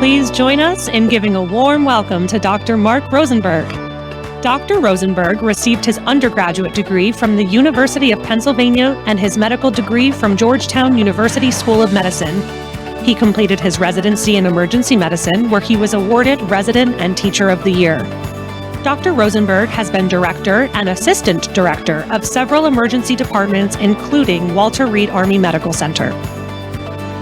Please join us in giving a warm welcome to Dr. Mark Rosenberg. Dr. Rosenberg received his undergraduate degree from the University of Pennsylvania and his medical degree from Georgetown University School of Medicine. He completed his residency in emergency medicine, where he was awarded Resident and Teacher of the Year. Dr. Rosenberg has been director and assistant director of several emergency departments, including Walter Reed Army Medical Center.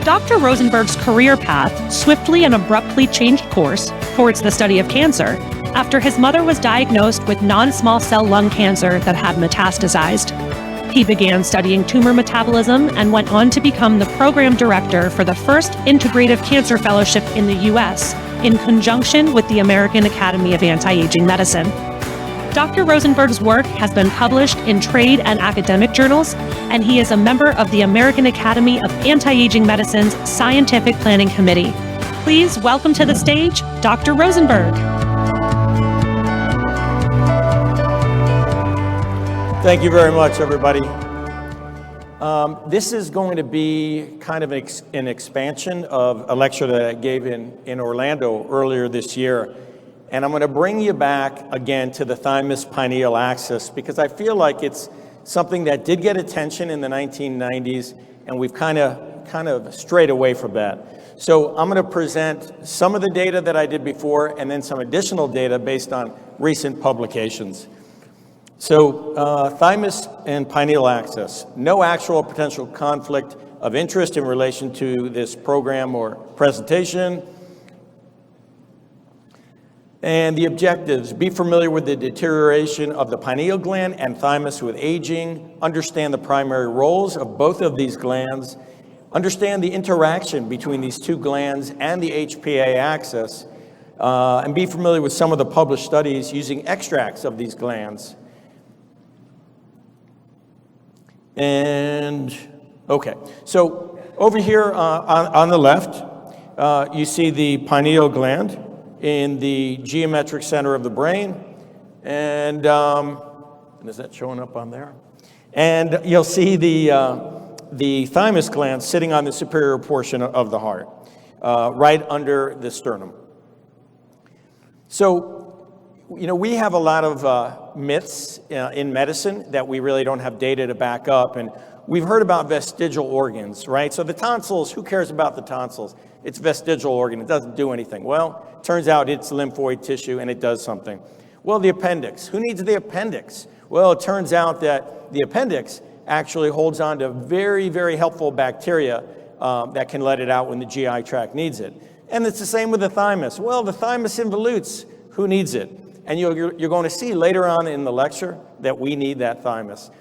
Dr. Rosenberg's career path swiftly and abruptly changed course towards the study of cancer after his mother was diagnosed with non-small cell lung cancer that had metastasized. He began studying tumor metabolism and went on to become the program director for the first Integrative Cancer Fellowship in the U.S. in conjunction with the American Academy of Anti-Aging Medicine. Dr. Rosenberg's work has been published in trade and academic journals, and he is a member of the American Academy of Anti-Aging Medicine's Scientific Planning Committee. Please welcome to the stage, Dr. Rosenberg. Thank you very much, everybody. This is going to be kind of an expansion of a lecture that I gave in Orlando earlier this year. And I'm going to bring you back again to the Thymus-Pineal axis because I feel like it's something that did get attention in the 1990s, and we've kind of strayed away from that. So I'm going to present some of the data that I did before and then some additional data based on recent publications. So thymus and pineal axis, no actual potential conflict of interest in relation to this program or presentation. And the objectives: be familiar with the deterioration of the pineal gland and thymus with aging, understand the primary roles of both of these glands, understand the interaction between these two glands and the HPA axis, and be familiar with some of the published studies using extracts of these glands. And, okay, so over here on the left, you see the pineal gland in the geometric center of the brain, and is that showing up on there? And you'll see the thymus gland sitting on the superior portion of the heart, right under the sternum. So, you know, we have a lot of myths in medicine that we really don't have data to back up, and we've heard about vestigial organs, right? So the tonsils, who cares about the tonsils? It's vestigial organ, it doesn't do anything. Well, turns out it's lymphoid tissue and it does something. Well, the appendix, who needs the appendix? Well, it turns out that the appendix actually holds on to very, very helpful bacteria that can let it out when the GI tract needs it. And it's the same with the thymus. Well, the thymus involutes, who needs it? And you're going to see later on in the lecture that we need that thymus.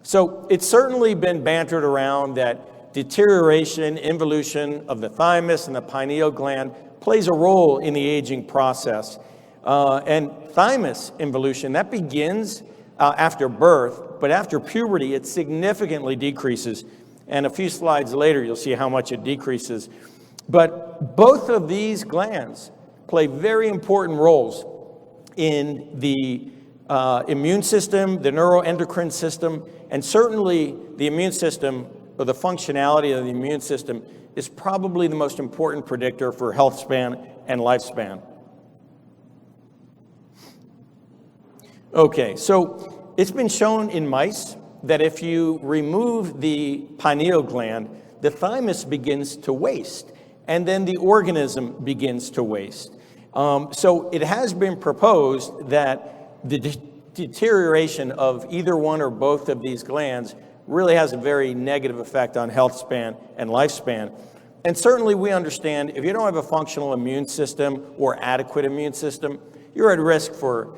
So it's certainly been bantered around that deterioration, involution of the thymus and the pineal gland plays a role in the aging process. And thymus involution, that begins after birth, but after puberty, it significantly decreases. And a few slides later, you'll see how much it decreases. But both of these glands play very important roles in the immune system, the neuroendocrine system, and certainly the immune system, or the functionality of the immune system, is probably the most important predictor for health span and lifespan. Okay, so it's been shown in mice that if you remove the pineal gland, the thymus begins to waste, and then the organism begins to waste. So it has been proposed that the deterioration of either one or both of these glands really has a very negative effect on health span and lifespan. And certainly we understand if you don't have a functional immune system or adequate immune system, you're at risk for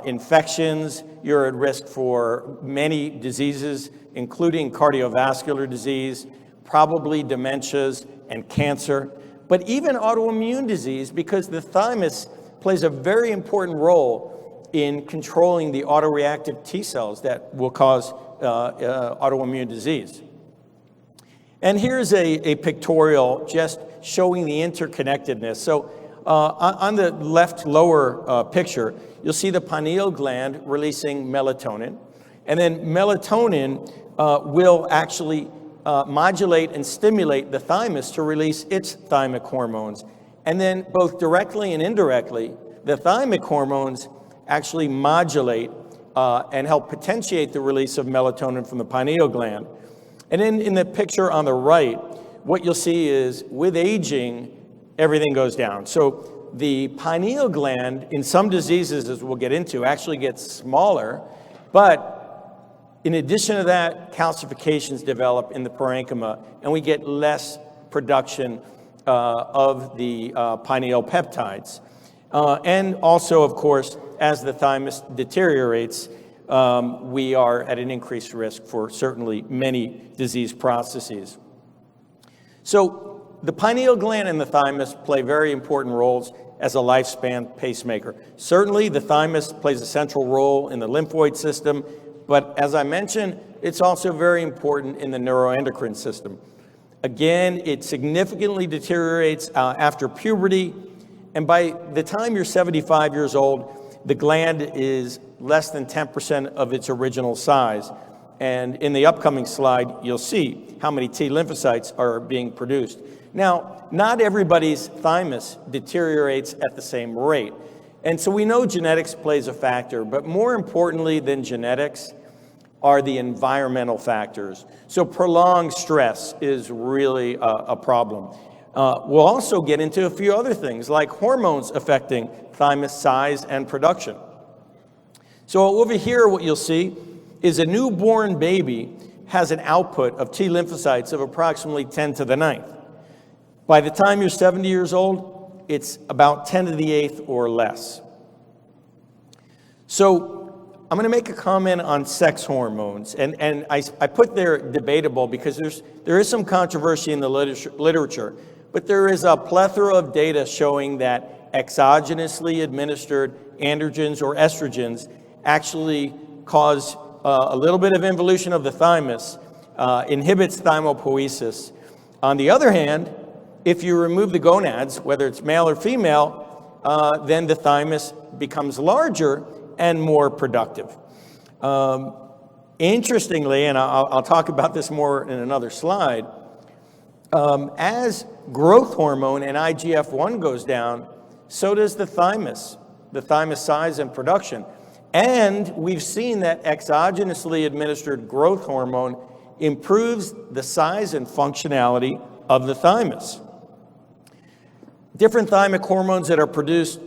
infections, you're at risk for many diseases, including cardiovascular disease, probably dementias and cancer, but even autoimmune disease, because the thymus plays a very important role in controlling the autoreactive T cells that will cause autoimmune disease. And here's a pictorial just showing the interconnectedness. So on the left lower picture, you'll see the pineal gland releasing melatonin. And then melatonin will actually modulate and stimulate the thymus to release its thymic hormones. And then both directly and indirectly, the thymic hormones actually modulate and help potentiate the release of melatonin from the pineal gland. And then in the picture on the right, what you'll see is with aging, everything goes down. So the pineal gland in some diseases, as we'll get into, actually gets smaller, but in addition to that, calcifications develop in the parenchyma, and we get less production of the pineal peptides. And also, of course, as the thymus deteriorates, we are at an increased risk for certainly many disease processes. So the pineal gland and the thymus play very important roles as a lifespan pacemaker. Certainly, the thymus plays a central role in the lymphoid system, but as I mentioned, it's also very important in the neuroendocrine system. Again, it significantly deteriorates after puberty, and by the time you're 75 years old, the gland is less than 10% of its original size. And in the upcoming slide, you'll see how many T lymphocytes are being produced. Now, not everybody's thymus deteriorates at the same rate. And so we know genetics plays a factor, but more importantly than genetics are the environmental factors. So prolonged stress is really a problem. We'll also get into a few other things like hormones affecting thymus size and production. So over here, what you'll see is a newborn baby has an output of T lymphocytes of approximately 10 to the 9th. By the time you're 70 years old, it's about 10 to the 8th or less. So I'm going to make a comment on sex hormones, and I put there debatable because there is some controversy in the literature, but there is a plethora of data showing that exogenously administered androgens or estrogens actually cause a little bit of involution of the thymus, inhibits thymopoiesis. On the other hand, if you remove the gonads, whether it's male or female, then the thymus becomes larger and more productive. Interestingly, and I'll talk about this more in another slide, as growth hormone and IGF-1 goes down, so does the thymus size and production. And we've seen that exogenously administered growth hormone improves the size and functionality of the thymus. Different thymic hormones that are produced,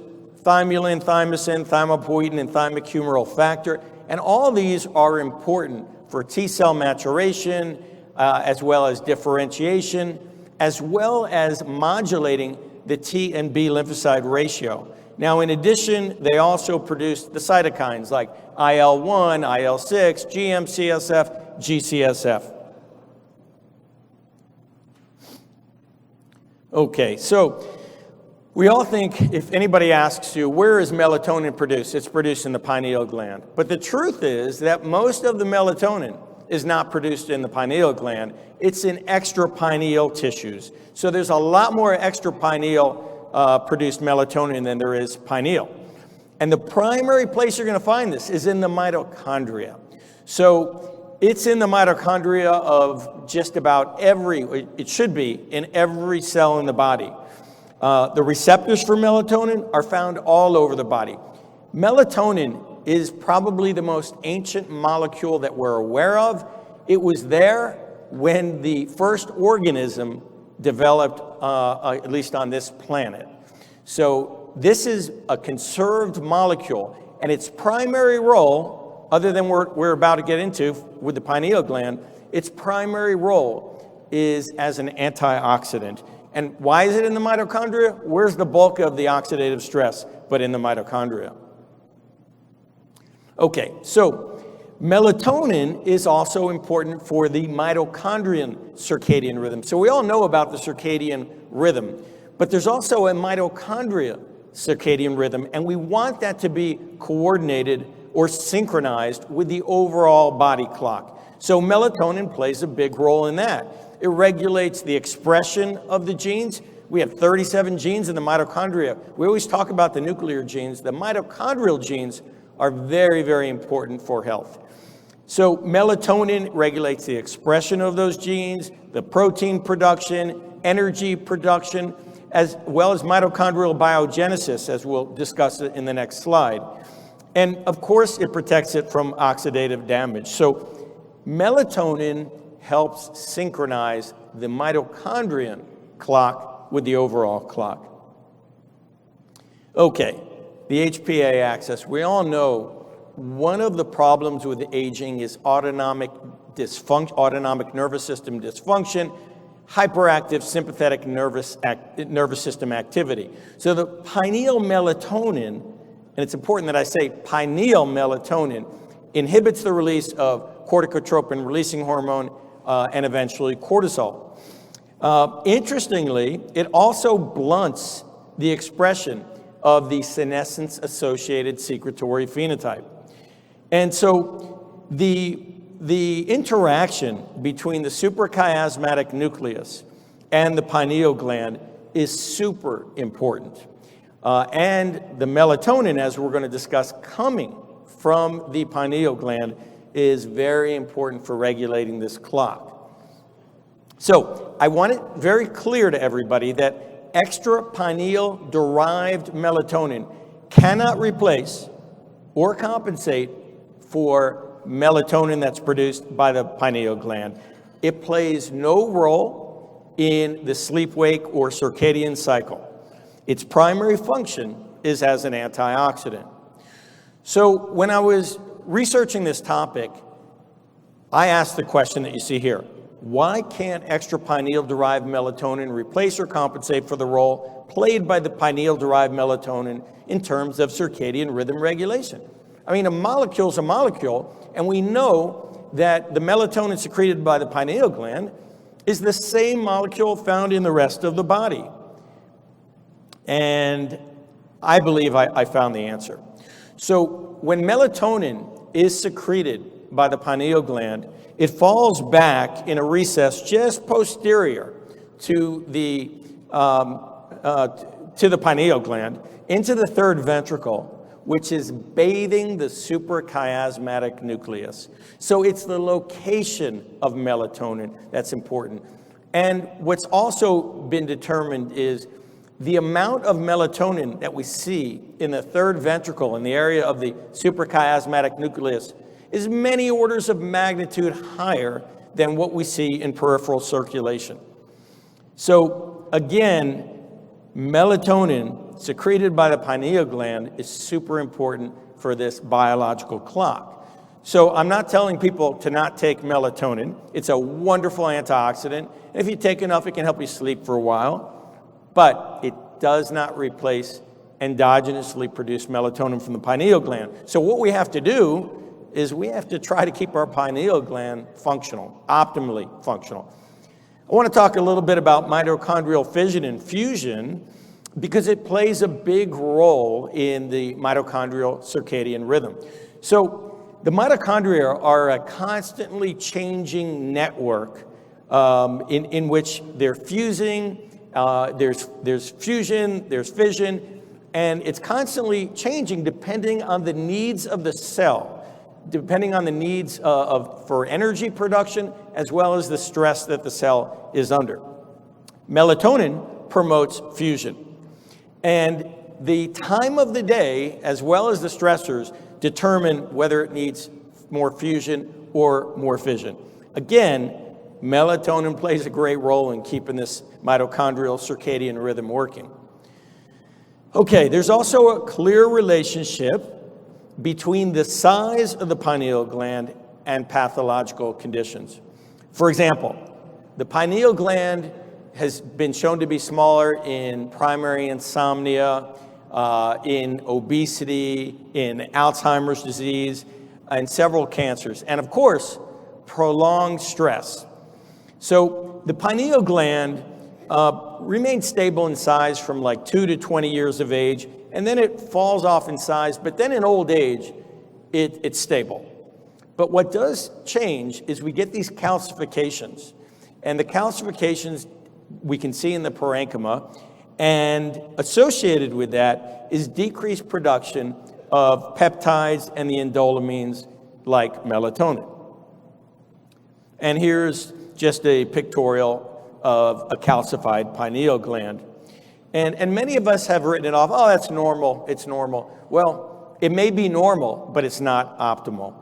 thymulin, thymosin, thymopoietin, and thymic-humoral factor, and all these are important for T-cell maturation, as well as differentiation, as well as modulating the T and B lymphocyte ratio. Now, in addition, they also produce the cytokines like IL-1, IL-6, GM-CSF, GCSF. Okay, so we all think, if anybody asks you, where is melatonin produced? It's produced in the pineal gland. But the truth is that most of the melatonin is not produced in the pineal gland. It's in extrapineal tissues. So there's a lot more extrapineal produced melatonin than there is pineal. And the primary place you're going to find this is in the mitochondria. So it's in the mitochondria of just about it should be in every cell in the body. The receptors for melatonin are found all over the body. Melatonin is probably the most ancient molecule that we're aware of. It was there when the first organism developed, at least on this planet. So this is a conserved molecule, and its primary role, other than we're about to get into with the pineal gland, its primary role is as an antioxidant. And why is it in the mitochondria? Where's the bulk of the oxidative stress but in the mitochondria? Okay, so melatonin is also important for the mitochondrial circadian rhythm. So we all know about the circadian rhythm, but there's also a mitochondrial circadian rhythm, and we want that to be coordinated or synchronized with the overall body clock. So melatonin plays a big role in that. It regulates the expression of the genes. We have 37 genes in the mitochondria. We always talk about the nuclear genes. The mitochondrial genes are very, very important for health. So melatonin regulates the expression of those genes, the protein production, energy production, as well as mitochondrial biogenesis, as we'll discuss it in the next slide. And of course, it protects it from oxidative damage. So melatonin helps synchronize the mitochondrial clock with the overall clock. Okay, the HPA axis. We all know one of the problems with aging is autonomic nervous system dysfunction, hyperactive sympathetic nervous system activity. So the pineal melatonin, and it's important that I say pineal melatonin, inhibits the release of corticotropin releasing hormone and eventually cortisol. Interestingly, it also blunts the expression of the senescence-associated secretory phenotype. And so the interaction between the suprachiasmatic nucleus and the pineal gland is super important. And the melatonin, as we're going to discuss, coming from the pineal gland is very important for regulating this clock. So I want it very clear to everybody that extra pineal-derived melatonin cannot replace or compensate for melatonin that's produced by the pineal gland. It plays no role in the sleep-wake or circadian cycle. Its primary function is as an antioxidant. So when I was researching this topic, I asked the question that you see here. Why can't extra pineal-derived melatonin replace or compensate for the role played by the pineal-derived melatonin in terms of circadian rhythm regulation? I mean, a molecule's a molecule, and we know that the melatonin secreted by the pineal gland is the same molecule found in the rest of the body. And I believe I found the answer. So when melatonin is secreted by the pineal gland, it falls back in a recess just posterior to the pineal gland into the third ventricle, which is bathing the suprachiasmatic nucleus. So it's the location of melatonin that's important. And what's also been determined is the amount of melatonin that we see in the third ventricle, in the area of the suprachiasmatic nucleus, is many orders of magnitude higher than what we see in peripheral circulation. So again, melatonin secreted by the pineal gland is super important for this biological clock. So I'm not telling people to not take melatonin. It's a wonderful antioxidant. If you take enough, it can help you sleep for a while. But it does not replace endogenously produced melatonin from the pineal gland. So what we have to do is we have to try to keep our pineal gland functional, optimally functional. I want to talk a little bit about mitochondrial fission and fusion because it plays a big role in the mitochondrial circadian rhythm. So the mitochondria are a constantly changing network in which they're fusing, there's fusion, there's fission, and it's constantly changing depending on the needs of the cell, depending on the needs for energy production, as well as the stress that the cell is under. Melatonin promotes fusion. And the time of the day, as well as the stressors, determine whether it needs more fusion or more fission. Again, melatonin plays a great role in keeping this mitochondrial circadian rhythm working. Okay, there's also a clear relationship between the size of the pineal gland and pathological conditions. For example, the pineal gland has been shown to be smaller in primary insomnia, in obesity, in Alzheimer's disease, and several cancers, and of course, prolonged stress. So the pineal gland remains stable in size from like 2 to 20 years of age, and then it falls off in size, but then in old age, it's stable. But what does change is we get these calcifications, and the calcifications we can see in the parenchyma, and associated with that is decreased production of peptides and the indolamines like melatonin. And here's just a pictorial of a calcified pineal gland. And many of us have written it off, oh, that's normal, it's normal. Well, it may be normal, but it's not optimal.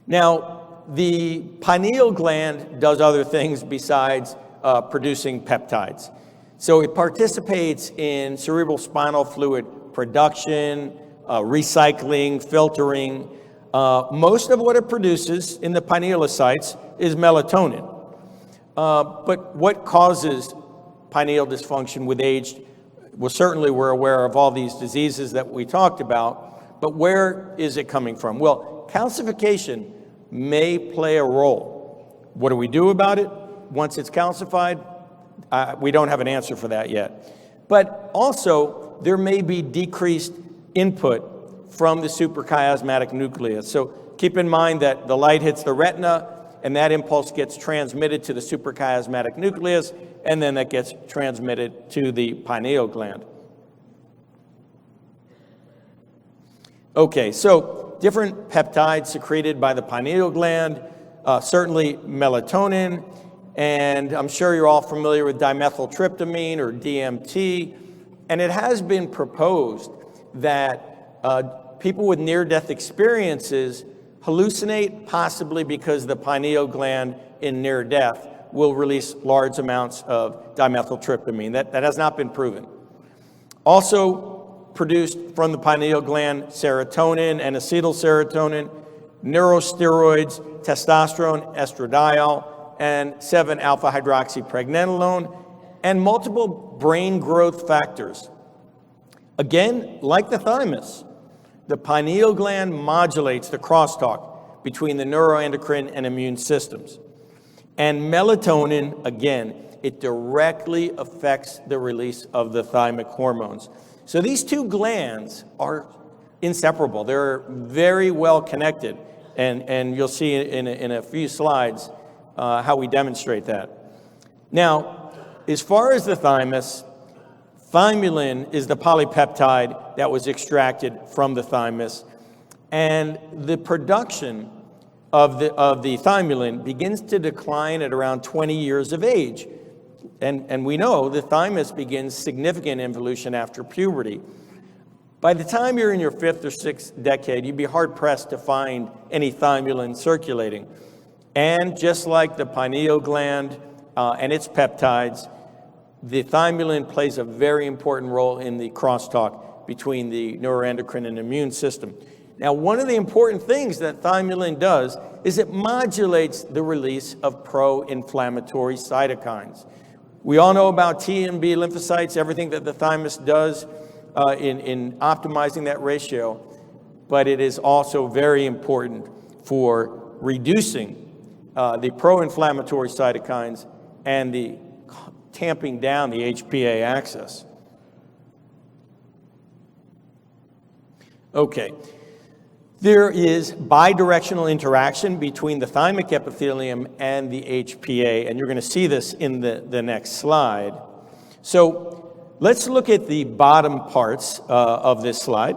Now, the pineal gland does other things besides producing peptides. So it participates in cerebral spinal fluid production, recycling, filtering. Most of what it produces in the pinealocytes is melatonin. But what causes pineal dysfunction with age? Well, certainly we're aware of all these diseases that we talked about, but where is it coming from? Well, calcification may play a role. What do we do about it once it's calcified? We don't have an answer for that yet. But also, there may be decreased input from the suprachiasmatic nucleus. So keep in mind that the light hits the retina, and that impulse gets transmitted to the suprachiasmatic nucleus, and then that gets transmitted to the pineal gland. Okay, so different peptides secreted by the pineal gland, certainly melatonin, and I'm sure you're all familiar with dimethyltryptamine or DMT, and it has been proposed that people with near-death experiences hallucinate, possibly because the pineal gland in near death will release large amounts of dimethyltryptamine. That has not been proven. Also produced from the pineal gland, serotonin and acetylserotonin, neurosteroids, testosterone, estradiol, and 7-alpha-hydroxypregnenolone, and multiple brain growth factors. Again, like the thymus, the pineal gland modulates the crosstalk between the neuroendocrine and immune systems. And melatonin, again, it directly affects the release of the thymic hormones. So these two glands are inseparable. They're very well connected. And you'll see in a few slides how we demonstrate that. Now, as far as the thymus, thymulin is the polypeptide that was extracted from the thymus, and the production of the thymulin begins to decline at around 20 years of age. And we know the thymus begins significant involution after puberty. By the time you're in your 5th or 6th decade, you'd be hard-pressed to find any thymulin circulating. And just like the pineal gland and its peptides, the thymulin plays a very important role in the crosstalk between the neuroendocrine and immune system. Now, one of the important things that thymulin does is it modulates the release of pro-inflammatory cytokines. We all know about T and B lymphocytes, everything that the thymus does in optimizing that ratio, but it is also very important for reducing the pro-inflammatory cytokines and the tamping down the HPA axis. Okay, there is bidirectional interaction between the thymic epithelium and the HPA, and you're going to see this in the next slide. So let's look at the bottom parts of this slide.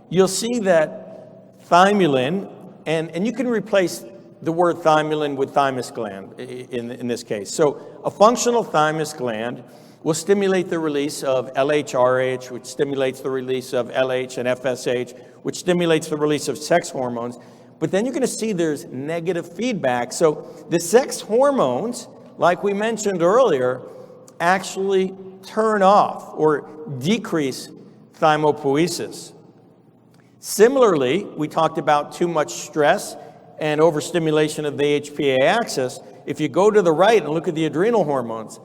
You'll see that thymulin, and you can replace the word thymulin with thymus gland in this case. So a functional thymus gland will stimulate the release of LHRH, which stimulates the release of LH and FSH, which stimulates the release of sex hormones. But then you're going to see there's negative feedback. So the sex hormones, like we mentioned earlier, actually turn off or decrease thymopoiesis. Similarly, we talked about too much stress and overstimulation of the HPA axis. If you go to the right and look at the adrenal hormones,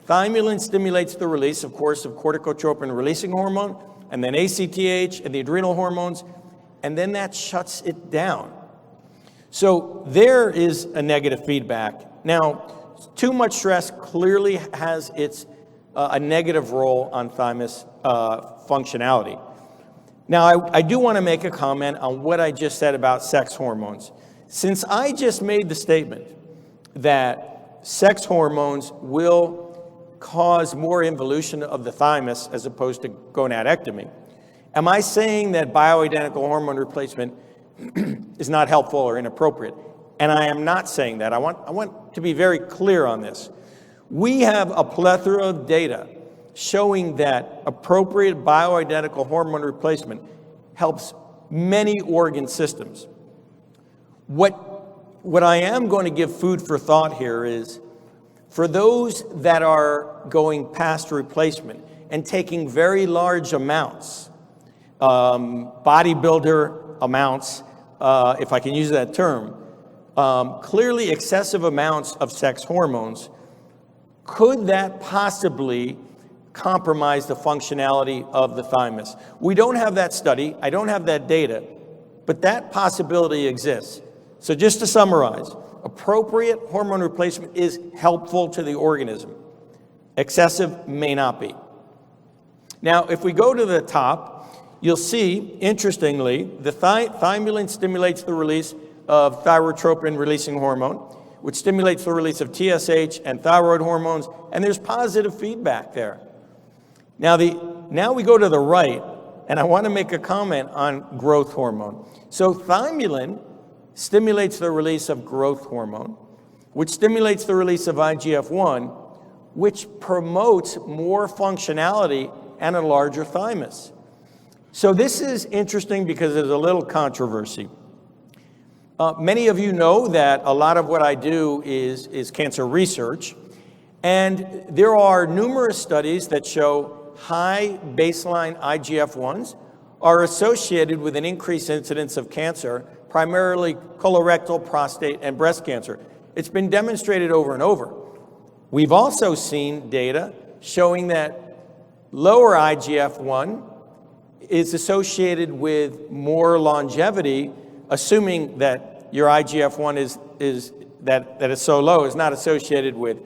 thymulin stimulates the release, of course, of corticotropin-releasing hormone, and then ACTH and the adrenal hormones, and then that shuts it down. So there is a negative feedback. Now, too much stress clearly has a negative role on thymus functionality. Now, I do want to make a comment on what I just said about sex hormones. Since I just made the statement that sex hormones will cause more involution of the thymus as opposed to gonadectomy, am I saying that bioidentical hormone replacement is not helpful or inappropriate? And I am not saying that. I want to be very clear on this. We have a plethora of data showing that appropriate bioidentical hormone replacement helps many organ systems. What I am going to give food for thought here is, for those that are going past replacement and taking very large amounts, bodybuilder amounts, if I can use that term, clearly excessive amounts of sex hormones, could that possibly compromise the functionality of the thymus? We don't have that study, I don't have that data, but that possibility exists. So just to summarize, appropriate hormone replacement is helpful to the organism. Excessive may not be. Now, if we go to the top, you'll see, interestingly, the thymulin stimulates the release of thyrotropin-releasing hormone, which stimulates the release of TSH and thyroid hormones, and there's positive feedback there. Now we go to the right, and I want to make a comment on growth hormone. So thymulin stimulates the release of growth hormone, which stimulates the release of IGF-1, which promotes more functionality and a larger thymus. So this is interesting because there's a little controversy. Many of you know that a lot of what I do is cancer research, and there are numerous studies that show high baseline IGF-1s are associated with an increased incidence of cancer, primarily colorectal, prostate, and breast cancer. It's been demonstrated over and over. We've also seen data showing that lower IGF-1 is associated with more longevity, assuming that your IGF-1 is so low, is not associated with,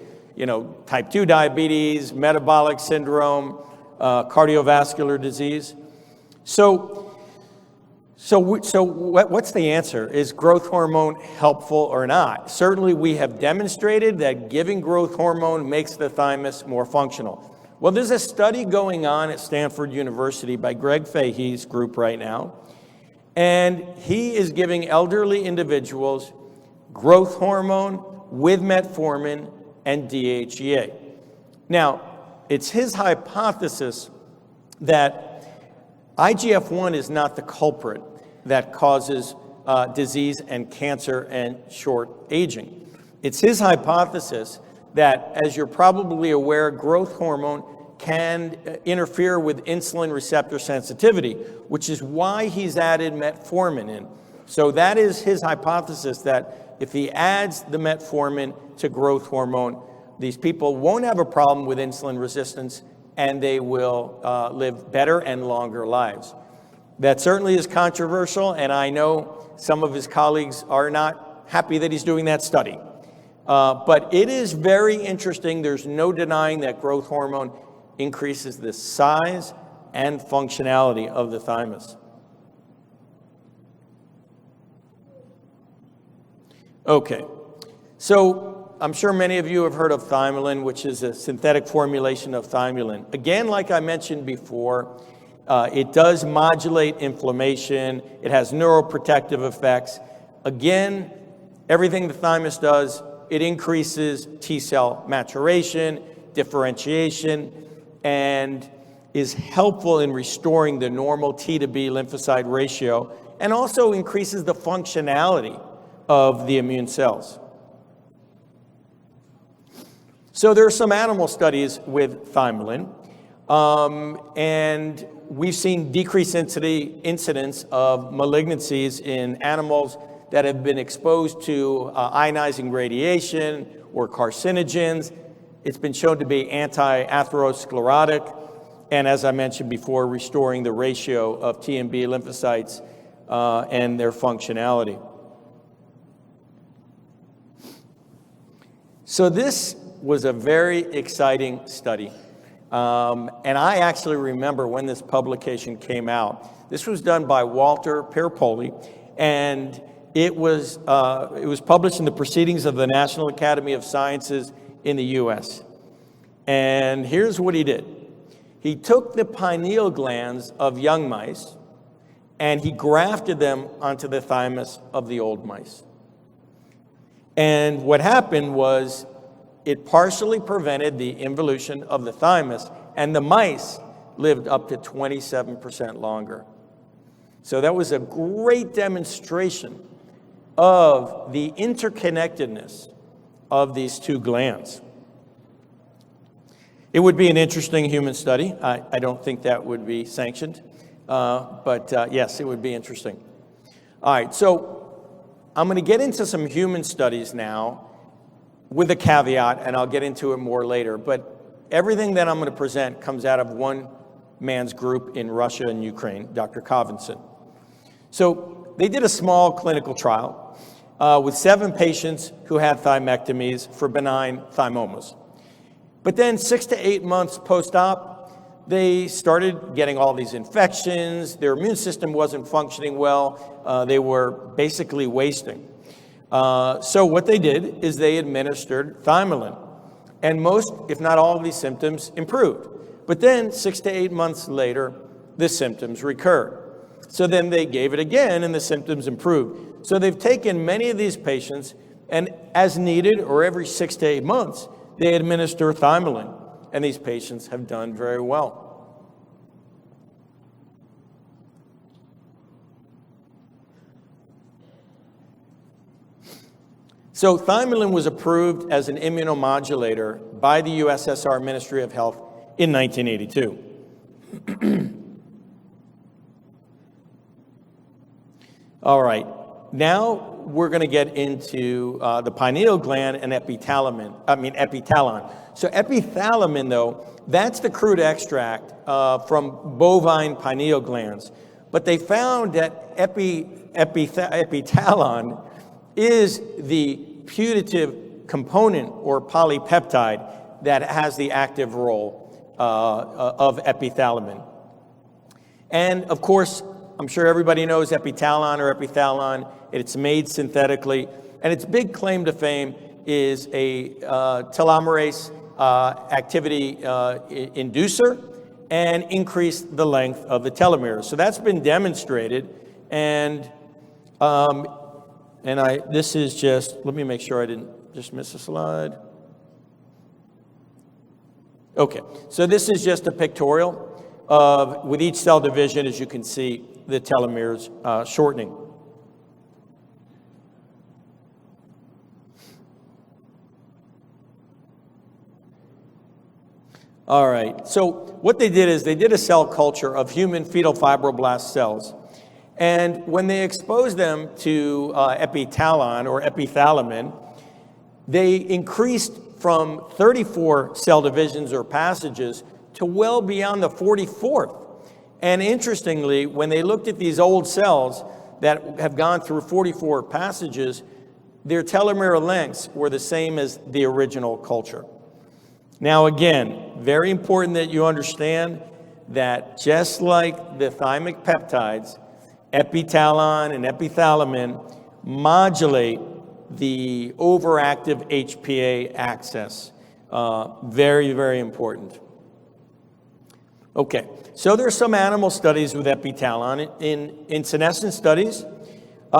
type 2 diabetes, metabolic syndrome, cardiovascular disease. So what's the answer? Is growth hormone helpful or not? Certainly we have demonstrated that giving growth hormone makes the thymus more functional. Well, there's a study going on at Stanford University by Greg Fahey's group right now, and he is giving elderly individuals growth hormone with metformin and DHEA. Now, it's his hypothesis that IGF-1 is not the culprit that causes disease and cancer and short aging. It's his hypothesis that, as you're probably aware, growth hormone can interfere with insulin receptor sensitivity, which is why he's added metformin in. So that is his hypothesis, that if he adds the metformin to growth hormone, these people won't have a problem with insulin resistance, and they will live better and longer lives. That certainly is controversial, and I know some of his colleagues are not happy that he's doing that study. But it is very interesting. There's no denying that growth hormone increases the size and functionality of the thymus. Okay, so I'm sure many of you have heard of thymulin, which is a synthetic formulation of thymulin. Again, like I mentioned before, it does modulate inflammation. It has neuroprotective effects. Again, everything the thymus does, it increases T cell maturation, differentiation, and is helpful in restoring the normal T to B lymphocyte ratio, and also increases the functionality of the immune cells. So there are some animal studies with thymulin, and we've seen decreased incidence of malignancies in animals that have been exposed to ionizing radiation or carcinogens. It's been shown to be anti-atherosclerotic, and as I mentioned before, restoring the ratio of T and B lymphocytes and their functionality. So this was a very exciting study. And I actually remember when this publication came out. This was done by Walter Pierpoli, and it was published in the Proceedings of the National Academy of Sciences in the US. And here's what he did. He took the pineal glands of young mice and he grafted them onto the thymus of the old mice. And what happened was it partially prevented the involution of the thymus and the mice lived up to 27% longer. So that was a great demonstration of the interconnectedness of these two glands. It would be an interesting human study. I don't think that would be sanctioned, but yes, it would be interesting. All right, so I'm going to get into some human studies now with a caveat, and I'll get into it more later, but everything that I'm going to present comes out of one man's group in Russia and Ukraine, Dr. Kovinson. So they did a small clinical trial with 7 patients who had thymectomies for benign thymomas. But then 6 to 8 months post-op, they started getting all these infections. Their immune system wasn't functioning well. They were basically wasting. So what they did is they administered thymolin. And most, if not all of these symptoms improved. But then 6 to 8 months later, the symptoms recurred. So then they gave it again and the symptoms improved. So they've taken many of these patients and as needed or every 6 to 8 months, they administer thymolin, and these patients have done very well. So thymolin was approved as an immunomodulator by the USSR Ministry of Health in 1982. All right, now we're going to get into the pineal gland and epitalon. So epithalamin, though, that's the crude extract from bovine pineal glands. But they found that epitalon is the putative component or polypeptide that has the active role of epithalamin. And of course, I'm sure everybody knows epitalon or epithalon. It's made synthetically, and its big claim to fame is a telomerase activity inducer and increase the length of the telomeres. So that's been demonstrated, and this is just, let me make sure I didn't just miss a slide. Okay, so this is just a pictorial of, with each cell division, as you can see, the telomeres shortening. All right, so what they did is they did a cell culture of human fetal fibroblast cells. And when they exposed them to epitalon or epithalamin, they increased from 34 cell divisions or passages to well beyond the 44th. And interestingly, when they looked at these old cells that have gone through 44 passages, their telomere lengths were the same as the original culture. Now again, very important that you understand that just like the thymic peptides, epitalon and epithalamin modulate the overactive HPA axis. Very, very important. Okay, so there's some animal studies with epitalon. In senescent studies,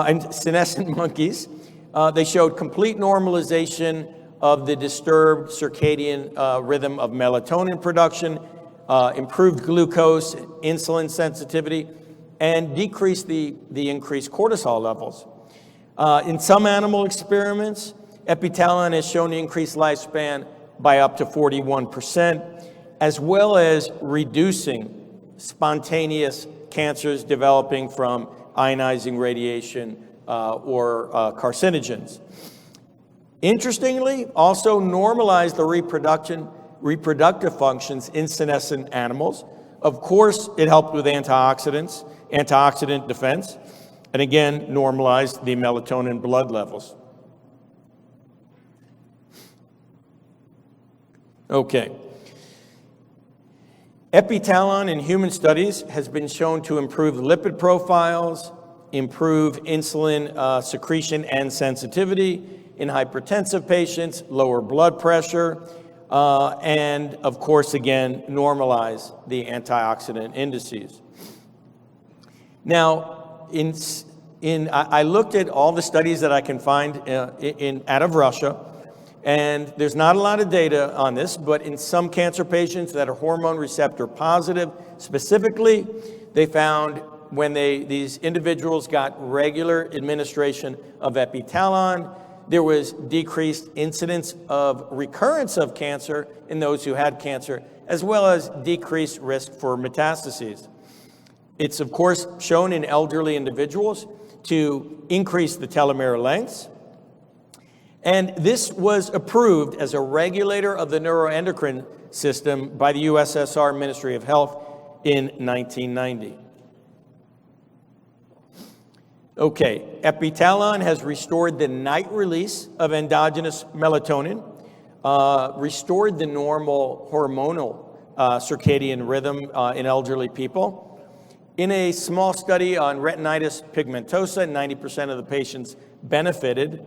in senescent monkeys, they showed complete normalization of the disturbed circadian rhythm of melatonin production, improved glucose, insulin sensitivity, and decreased the increased cortisol levels. In some animal experiments, epitalon has shown to increase lifespan by up to 41%, as well as reducing spontaneous cancers developing from ionizing radiation or carcinogens. Interestingly, also normalized the reproductive functions in senescent animals. Of course, it helped with antioxidant defense, and again, normalized the melatonin blood levels. Okay. Epitalon in human studies has been shown to improve lipid profiles, improve insulin secretion and sensitivity in hypertensive patients, lower blood pressure, and of course, again, normalize the antioxidant indices. Now, I looked at all the studies that I can find out of Russia, And there's not a lot of data on this, but in some cancer patients that are hormone receptor positive, specifically, they found when these individuals got regular administration of epitalon, there was decreased incidence of recurrence of cancer in those who had cancer, as well as decreased risk for metastases. It's, of course, shown in elderly individuals to increase the telomere lengths. And this was approved as a regulator of the neuroendocrine system by the USSR Ministry of Health in 1990. Okay, epitalon has restored the night release of endogenous melatonin, restored the normal hormonal circadian rhythm in elderly people. In a small study on retinitis pigmentosa, 90% of the patients benefited.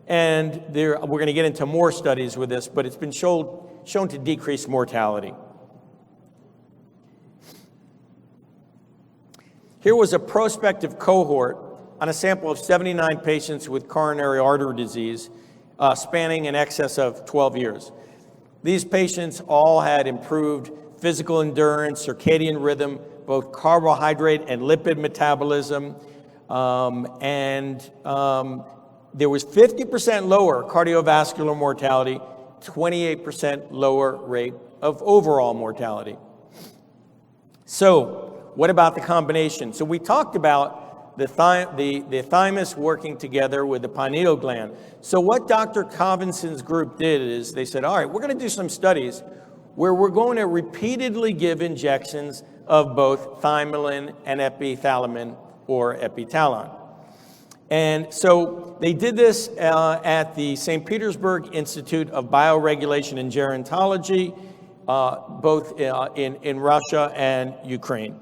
And we're going to get into more studies with this, but it's been shown to decrease mortality. Here was a prospective cohort on a sample of 79 patients with coronary artery disease spanning in excess of 12 years. These patients all had improved physical endurance, circadian rhythm, both carbohydrate and lipid metabolism, there was 50% lower cardiovascular mortality, 28% lower rate of overall mortality. So what about the combination? So we talked about the thymus working together with the pineal gland. So what Dr. Covinson's group did is they said, all right, we're going to do some studies where we're going to repeatedly give injections of both thymolin and epithalamin or epitalon. And so they did this at the St. Petersburg Institute of Bioregulation and Gerontology, both in Russia and Ukraine,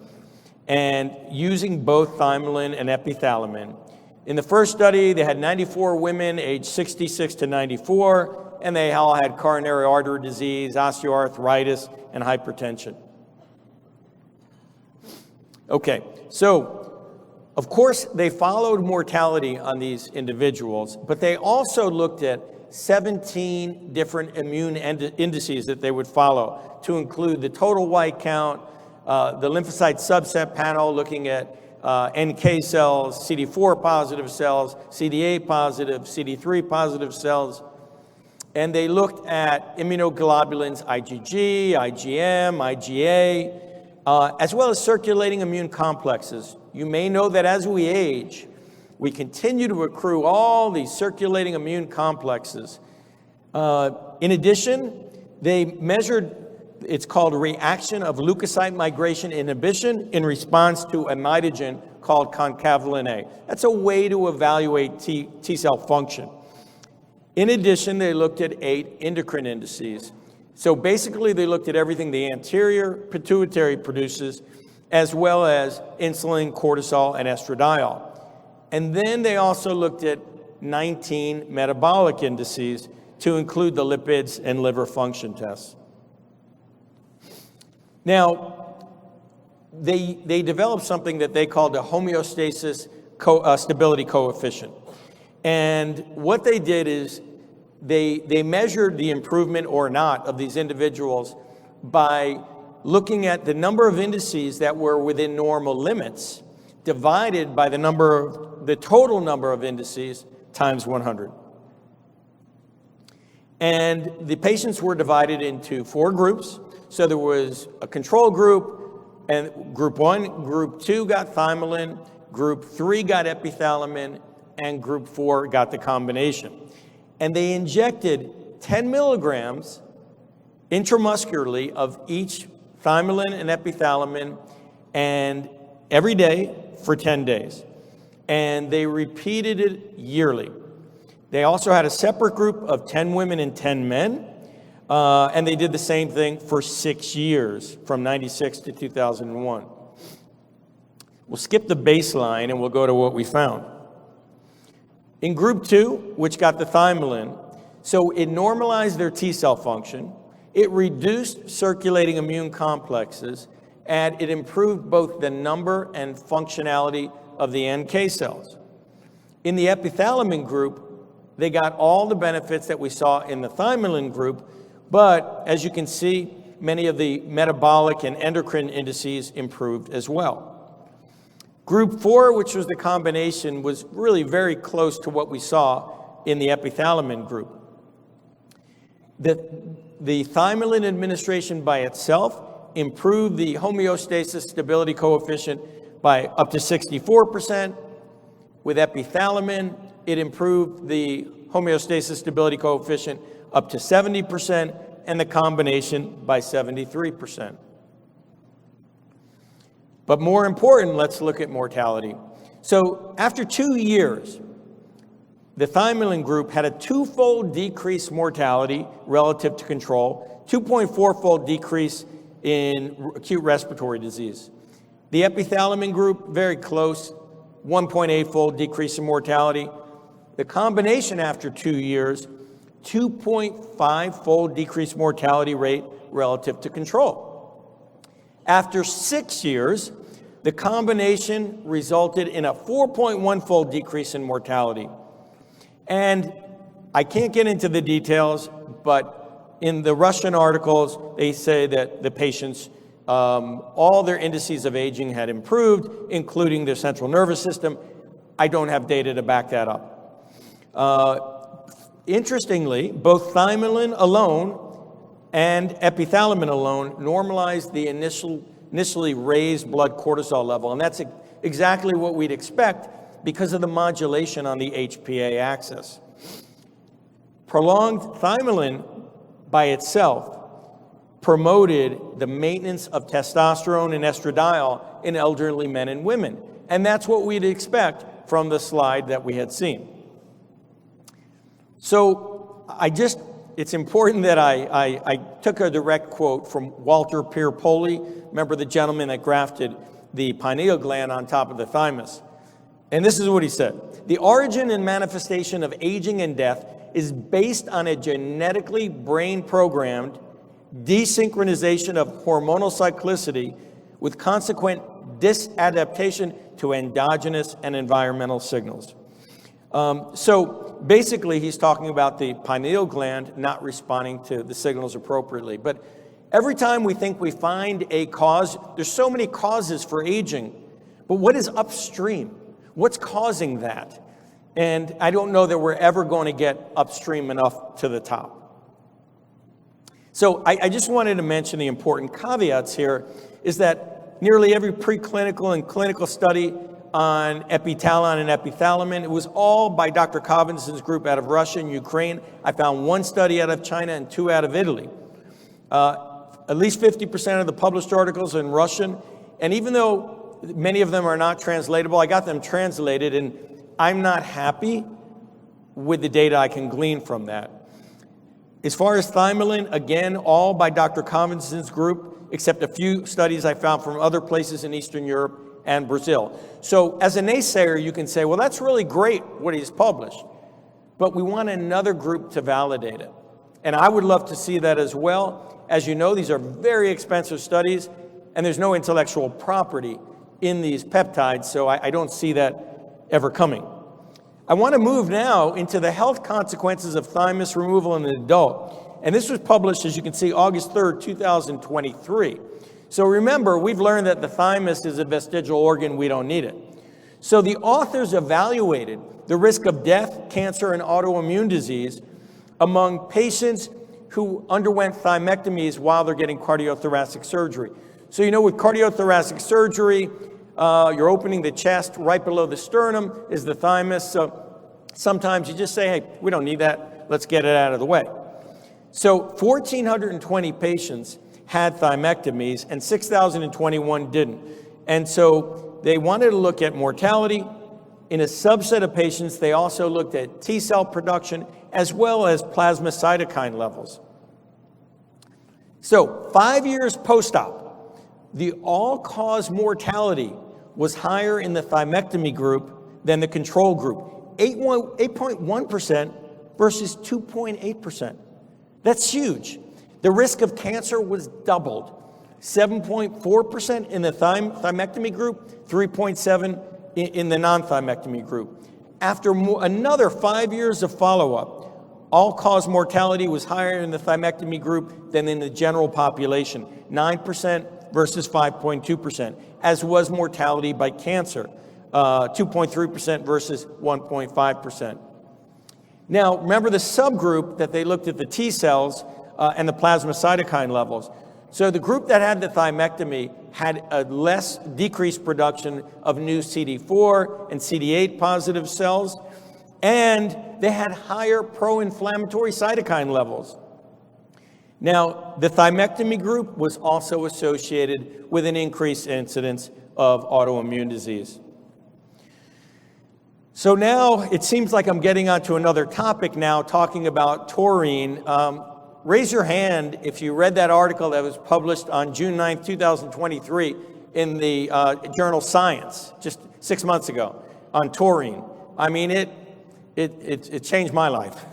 and using both thymolin and epithalamin. In the first study, they had 94 women aged 66 to 94, and they all had coronary artery disease, osteoarthritis, and hypertension. Okay, so of course, they followed mortality on these individuals, but they also looked at 17 different immune indices that they would follow, to include the total white count, the lymphocyte subset panel looking at NK cells, CD4 positive cells, CD8 positive, CD3 positive cells, and they looked at immunoglobulins IgG, IgM, IgA, as well as circulating immune complexes. You may know that as we age, we continue to accrue all these circulating immune complexes. In addition, they measured, it's called reaction of leukocyte migration inhibition in response to a mitogen called concavulin A. That's a way to evaluate T cell function. In addition, they looked at 8 endocrine indices. So basically, they looked at everything the anterior pituitary produces, as well as insulin, cortisol, and estradiol. And then they also looked at 19 metabolic indices to include the lipids and liver function tests. Now, they developed something that they called a homeostasis stability coefficient. And what they did is they measured the improvement or not of these individuals by looking at the number of indices that were within normal limits divided by the total number of indices times 100. And the patients were divided into 4 groups. So there was a control group, and group 1, group 2 got thymolin, group 3 got epithalamin, and group 4 got the combination. And they injected 10 milligrams intramuscularly of each thymolin and epithalamin, and every day for 10 days. And they repeated it yearly. They also had a separate group of 10 women and 10 men, and they did the same thing for 6 years, from 96 to 2001. We'll skip the baseline and we'll go to what we found. In group 2, which got the thymolin, so it normalized their T cell function, it reduced circulating immune complexes, and it improved both the number and functionality of the NK cells. In the epithalamin group, They got all the benefits that we saw in the thymolin group, but as you can see, many of the metabolic and endocrine indices improved as well. Group 4, which was the combination, was really very close to what we saw in the epithalamin group. The thymolin administration by itself improved the homeostasis stability coefficient by up to 64%. With epithalamin, it improved the homeostasis stability coefficient up to 70%, and the combination by 73%. But more important, let's look at mortality. So after 2 years, the thymolin group had a 2-fold decrease mortality relative to control, 2.4-fold decrease in acute respiratory disease. The epithalamin group, very close, 1.8-fold decrease in mortality. The combination after 2 years, 2.5-fold decreased mortality rate relative to control. After 6 years, the combination resulted in a 4.1-fold decrease in mortality. And I can't get into the details, but in the Russian articles, they say that the patients, all their indices of aging had improved, including their central nervous system. I don't have data to back that up. Interestingly, both thymolin alone and epithalamin alone normalized the initially raised blood cortisol level, and that's exactly what we'd expect because of the modulation on the HPA axis. Prolonged thymolin by itself promoted the maintenance of testosterone and estradiol in elderly men and women, and that's what we'd expect from the slide that we had seen. So it's important that I took a direct quote from Walter Pierpoli, remember the gentleman that grafted the pineal gland on top of the thymus. And this is what he said: "The origin and manifestation of aging and death is based on a genetically brain-programmed desynchronization of hormonal cyclicity with consequent disadaptation to endogenous and environmental signals." So basically, he's talking about the pineal gland not responding to the signals appropriately. But every time we think we find a cause, there's so many causes for aging, but what is upstream? What's causing that? And I don't know that we're ever going to get upstream enough to the top. So I just wanted to mention the important caveats here is that nearly every preclinical and clinical study on epitalon and epithalamin, it was all by Dr. Covinson's group out of Russia and Ukraine. I found 1 study out of China and 2 out of Italy. At least 50% of the published articles are in Russian, and even though many of them are not translatable, I got them translated, and I'm not happy with the data I can glean from that. As far as thymolin, again, all by Dr. Covinson's group, except a few studies I found from other places in Eastern Europe and Brazil. So as a naysayer, you can say, well, that's really great what he's published, but we want another group to validate it. And I would love to see that as well. As you know, these are very expensive studies, and there's no intellectual property in these peptides, so I don't see that ever coming. I want to move now into the health consequences of thymus removal in an adult. And this was published, as you can see, August 3rd, 2023. So remember, we've learned that the thymus is a vestigial organ, we don't need it. So the authors evaluated the risk of death, cancer, and autoimmune disease among patients who underwent thymectomies while they're getting cardiothoracic surgery. So you know, with cardiothoracic surgery, you're opening the chest, right below the sternum is the thymus. So sometimes you just say, hey, we don't need that, let's get it out of the way. So 1,420 patients had thymectomies and 6,021 didn't. And so they wanted to look at mortality. In a subset of patients, they also looked at T cell production as well as plasma cytokine levels. So 5 years post-op, the all-cause mortality was higher in the thymectomy group than the control group, 8.1% versus 2.8%. That's huge. The risk of cancer was doubled, 7.4% in the thymectomy group, 3.7% in the non-thymectomy group. After another 5 years of follow-up, all-cause mortality was higher in the thymectomy group than in the general population, 9% versus 5.2%, as was mortality by cancer, 2.3% versus 1.5%. Now, remember the subgroup that they looked at the T cells and the plasma cytokine levels. So the group that had the thymectomy had a less decreased production of new CD4 and CD8 positive cells, and they had higher pro-inflammatory cytokine levels. Now, the thymectomy group was also associated with an increased incidence of autoimmune disease. So now it seems like I'm getting onto another topic now, talking about taurine. Raise your hand if you read that article that was published on June 9th, 2023 in the journal Science, just 6 months ago, on taurine. I mean, it changed my life.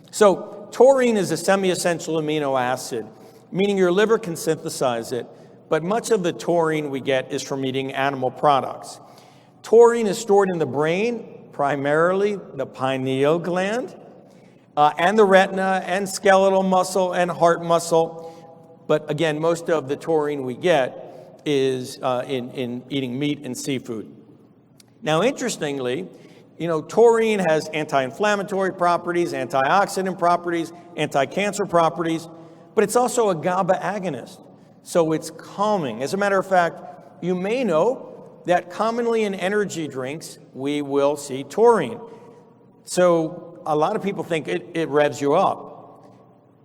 So taurine is a semi-essential amino acid, meaning your liver can synthesize it, but much of the taurine we get is from eating animal products. Taurine is stored in the brain, primarily the pineal gland, and the retina, and skeletal muscle, and heart muscle. But again, most of the taurine we get is in eating meat and seafood. Now, interestingly, taurine has anti-inflammatory properties, antioxidant properties, anti-cancer properties, but it's also a GABA agonist, so it's calming. As a matter of fact, you may know that commonly in energy drinks, we will see taurine. So a lot of people think it revs you up,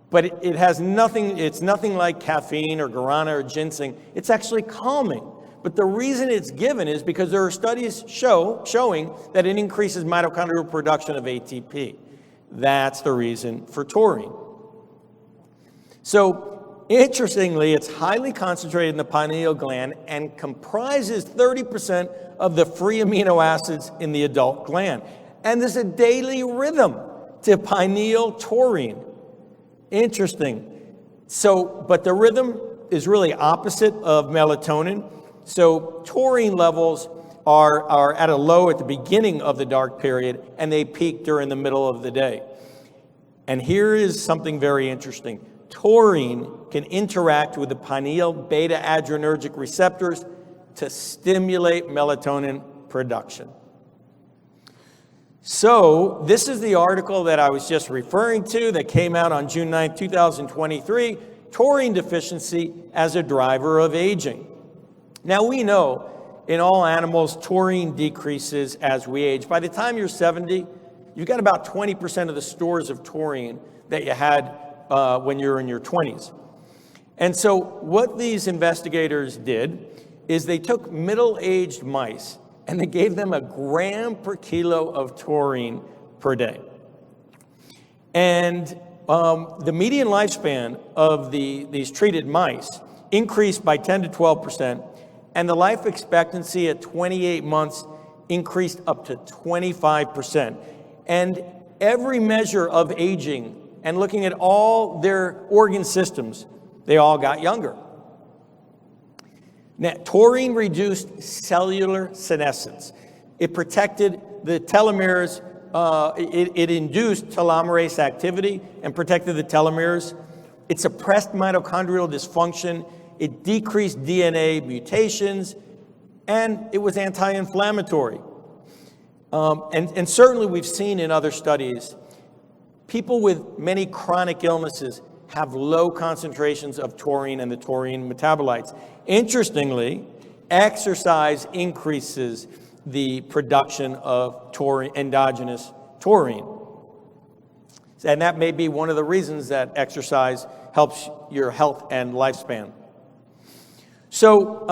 but it has nothing, it's nothing like caffeine or guarana or ginseng. It's actually calming. But the reason it's given is because there are studies showing that it increases mitochondrial production of ATP. That's the reason for taurine. So interestingly, it's highly concentrated in the pineal gland and comprises 30% of the free amino acids in the adult gland. And there's a daily rhythm to pineal taurine. Interesting. So, but the rhythm is really opposite of melatonin. So taurine levels are at a low at the beginning of the dark period, and they peak during the middle of the day. And here is something very interesting. Taurine can interact with the pineal beta-adrenergic receptors to stimulate melatonin production. So this is the article that I was just referring to that came out on June 9, 2023, taurine deficiency as a driver of aging. Now we know in all animals, taurine decreases as we age. By the time you're 70, you've got about 20% of the stores of taurine that you had when you were in your 20s. And so what these investigators did is they took middle-aged mice and they gave them 1 gram per kilo of taurine per day. And the median lifespan of these treated mice increased by 10 to 12%, and the life expectancy at 28 months increased up to 25%. And every measure of aging and looking at all their organ systems, they all got younger. Now, taurine reduced cellular senescence. It protected the telomeres. It induced telomerase activity and protected the telomeres. It suppressed mitochondrial dysfunction. It decreased DNA mutations, and it was anti-inflammatory. And certainly we've seen in other studies, people with many chronic illnesses have low concentrations of taurine and the taurine metabolites. Interestingly, exercise increases the production of taurine, endogenous taurine. And that may be one of the reasons that exercise helps your health and lifespan. So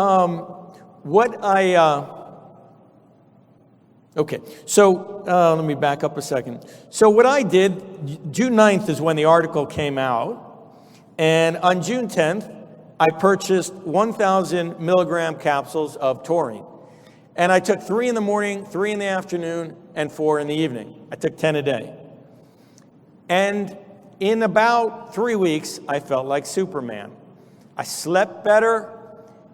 let me back up a second. So what I did, June 9th is when the article came out. And on June 10th, I purchased 1,000 milligram capsules of taurine. And I took 3 in the morning, 3 in the afternoon, and 4 in the evening. I took 10 a day. And in about 3 weeks, I felt like Superman. I slept better.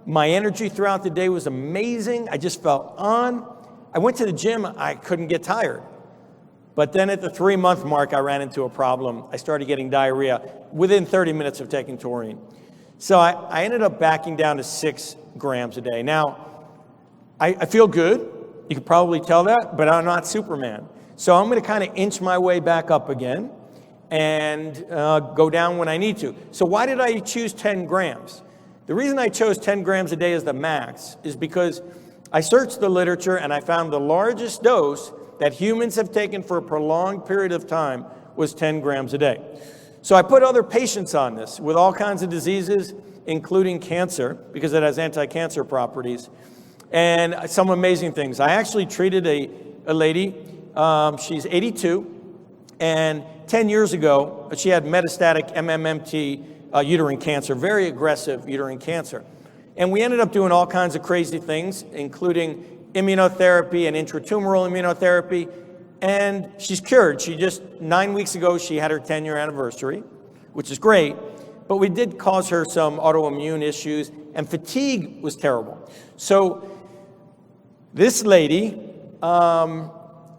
My energy throughout the day was amazing. I just felt on. I went to the gym, I couldn't get tired. But then at the 3-month mark, I ran into a problem. I started getting diarrhea within 30 minutes of taking taurine. So I ended up backing down to 6 grams a day. Now, I feel good. You could probably tell that, but I'm not Superman. So I'm going to kind of inch my way back up again and go down when I need to. So why did I choose 10 grams? The reason I chose 10 grams a day as the max is because I searched the literature and I found the largest dose that humans have taken for a prolonged period of time was 10 grams a day. So I put other patients on this with all kinds of diseases, including cancer, because it has anti-cancer properties, and some amazing things. I actually treated a lady, she's 82, and 10 years ago, she had metastatic MMMT uterine cancer, very aggressive uterine cancer. And we ended up doing all kinds of crazy things, including immunotherapy and intratumoral immunotherapy, and she's cured. She just, 9 weeks ago, she had her 10-year anniversary, which is great, but we did cause her some autoimmune issues, and fatigue was terrible. So this lady,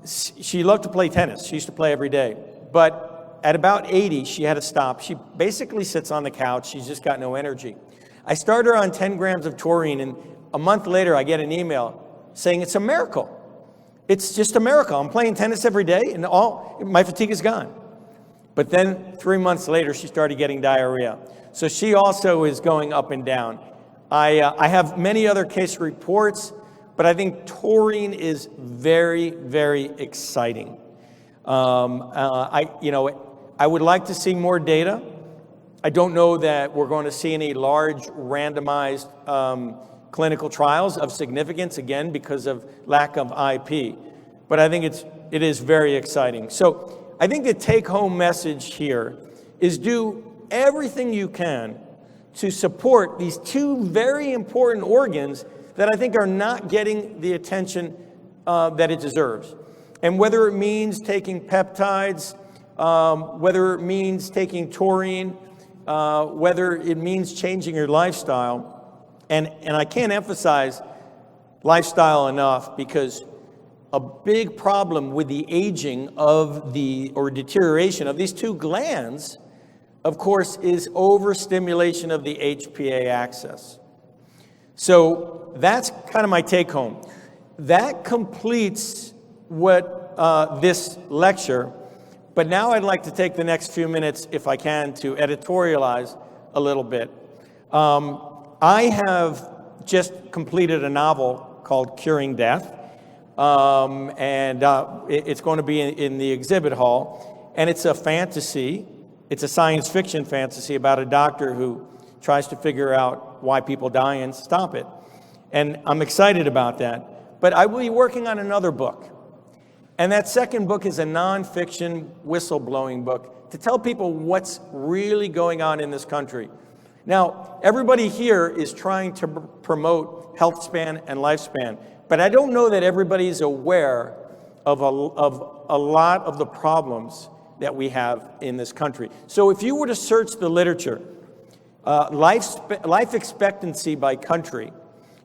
she loved to play tennis. She used to play every day, but at about 80, she had to stop. She basically sits on the couch. She's just got no energy. I started her on 10 grams of taurine, and a month later, I get an email saying it's a miracle. It's just a miracle. I'm playing tennis every day, and my fatigue is gone. But then 3 months later, she started getting diarrhea. So she also is going up and down. I have many other case reports, but I think taurine is very, very exciting. I would like to see more data. I don't know that we're going to see any large randomized clinical trials of significance, again, because of lack of IP. But I think it is very exciting. So I think the take-home message here is do everything you can to support these 2 very important organs that I think are not getting the attention that it deserves. And whether it means taking peptides, whether it means taking taurine, whether it means changing your lifestyle, and I can't emphasize lifestyle enough, because a big problem with the aging or deterioration of these 2 glands, of course, is overstimulation of the HPA axis. So that's kind of my take home. That completes what this lecture, but now I'd like to take the next few minutes, if I can, to editorialize a little bit. I have just completed a novel called Curing Death, and it's going to be in the exhibit hall, and it's a fantasy. It's a science fiction fantasy about a doctor who tries to figure out why people die and stop it. And I'm excited about that. But I will be working on another book. And that second book is a nonfiction whistleblowing book to tell people what's really going on in this country. Now, everybody here is trying to promote health span and lifespan, but I don't know that everybody's aware of a lot of the problems that we have in this country. So if you were to search the literature, life expectancy by country,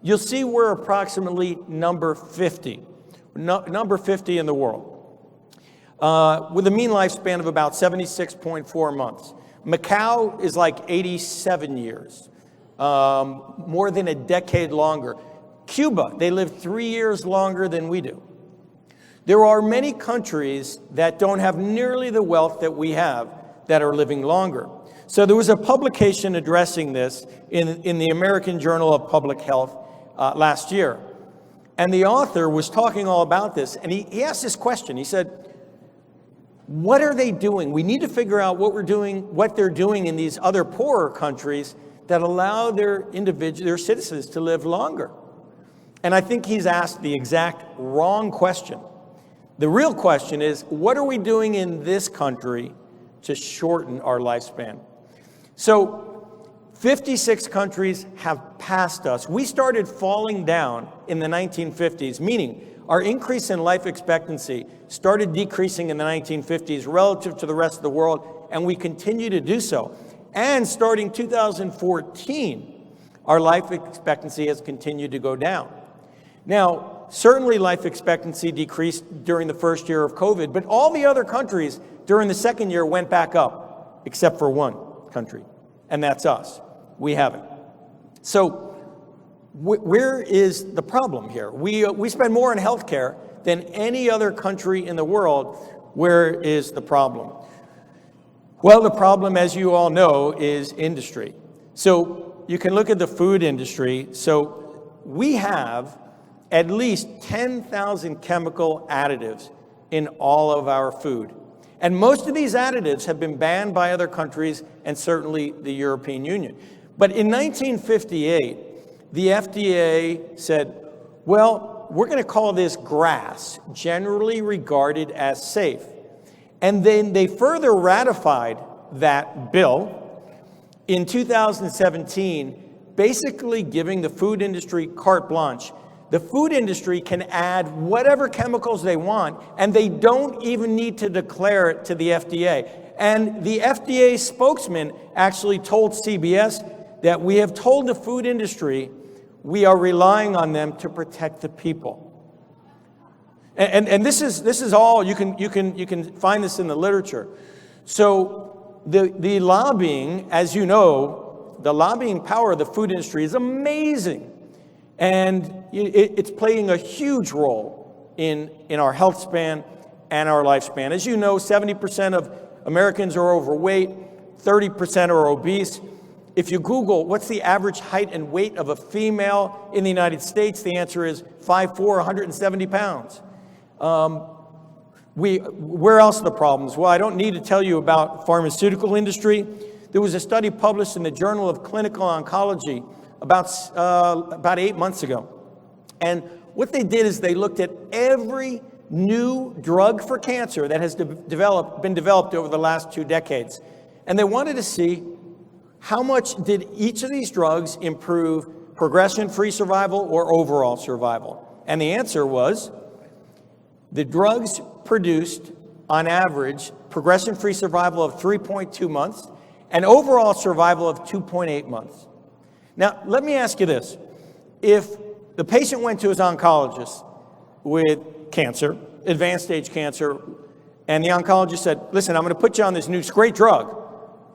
you'll see we're approximately number 50 in the world, with a mean lifespan of about 76.4 months. Macau is like 87 years, more than a decade longer. Cuba, they live 3 years longer than we do. There are many countries that don't have nearly the wealth that we have that are living longer. So there was a publication addressing this in the American Journal of Public Health last year. And the author was talking all about this, and he asked this question. He said, what are they doing? We need to figure out what they're doing in these other poorer countries that allow their citizens to live longer. And I think he's asked the exact wrong question. The real question is, what are we doing in this country to shorten our lifespan? So 56 countries have passed us. We started falling down in the 1950s, meaning our increase in life expectancy started decreasing in the 1950s relative to the rest of the world, and we continue to do so. And starting 2014, our life expectancy has continued to go down. Now, certainly life expectancy decreased during the first year of COVID, but all the other countries during the second year went back up, except for one country, and that's us. We haven't. So where is the problem here? We spend more on healthcare than any other country in the world. Where is the problem? Well, the problem, as you all know, is industry. So you can look at the food industry. So we have at least 10,000 chemical additives in all of our food. And most of these additives have been banned by other countries and certainly the European Union. But in 1958, the FDA said, well, we're going to call this GRAS, generally regarded as safe. And then they further ratified that bill in 2017, basically giving the food industry carte blanche. The food industry can add whatever chemicals they want, and they don't even need to declare it to the FDA. And the FDA spokesman actually told CBS that we have told the food industry we are relying on them to protect the people. And this is all, you can find this in the literature. So the lobbying, as you know, the lobbying power of the food industry is amazing. And it's playing a huge role in our health span and our lifespan. As you know, 70% of Americans are overweight, 30% are obese. If you Google what's the average height and weight of a female in the United States, the answer is 5'4", 170 pounds. Where else are the problems? Well, I don't need to tell you about pharmaceutical industry. There was a study published in the Journal of Clinical Oncology about 8 months ago. And what they did is they looked at every new drug for cancer that has been developed over the last 2 decades. And they wanted to see how much did each of these drugs improve progression-free survival or overall survival. And the answer was the drugs produced, on average, progression-free survival of 3.2 months and overall survival of 2.8 months. Now, let me ask you this. If the patient went to his oncologist with cancer, advanced stage cancer, and the oncologist said, listen, I'm going to put you on this new great drug,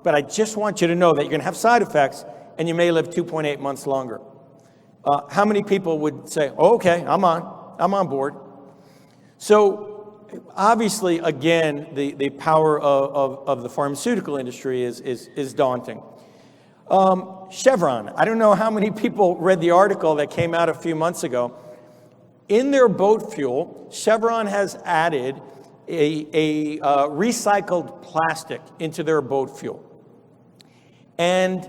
but I just want you to know that you're going to have side effects and you may live 2.8 months longer. How many people would say, oh, okay, I'm on board? So obviously, again, the power of the pharmaceutical industry is daunting. Chevron, I don't know how many people read the article that came out a few months ago. In their boat fuel, Chevron has added a recycled plastic into their boat fuel. And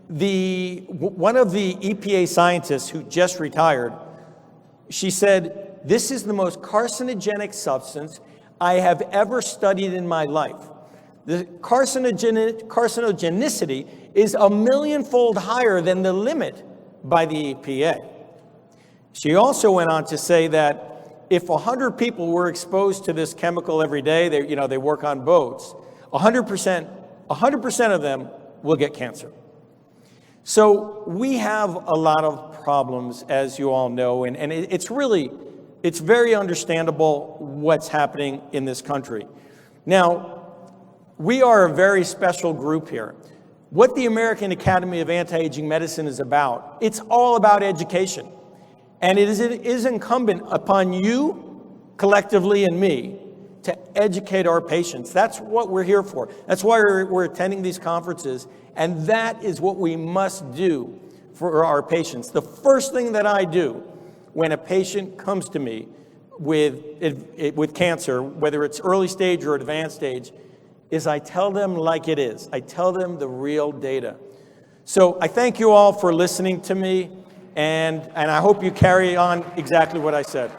one of the EPA scientists who just retired, she said, this is the most carcinogenic substance I have ever studied in my life. The carcinogenicity is 1,000,000-fold higher than the limit by the EPA. She also went on to say that if 100 people were exposed to this chemical every day, they work on boats, 100% of them will get cancer. So we have a lot of problems, as you all know, and it's very understandable what's happening in this country. Now, we are a very special group here. What the American Academy of Anti-Aging Medicine is about, it's all about education. And it is incumbent upon you, collectively, and me, to educate our patients. That's what we're here for. That's why we're attending these conferences, and that is what we must do for our patients. The first thing that I do when a patient comes to me with cancer, whether it's early stage or advanced stage, is I tell them like it is. I tell them the real data. So I thank you all for listening to me, and I hope you carry on exactly what I said.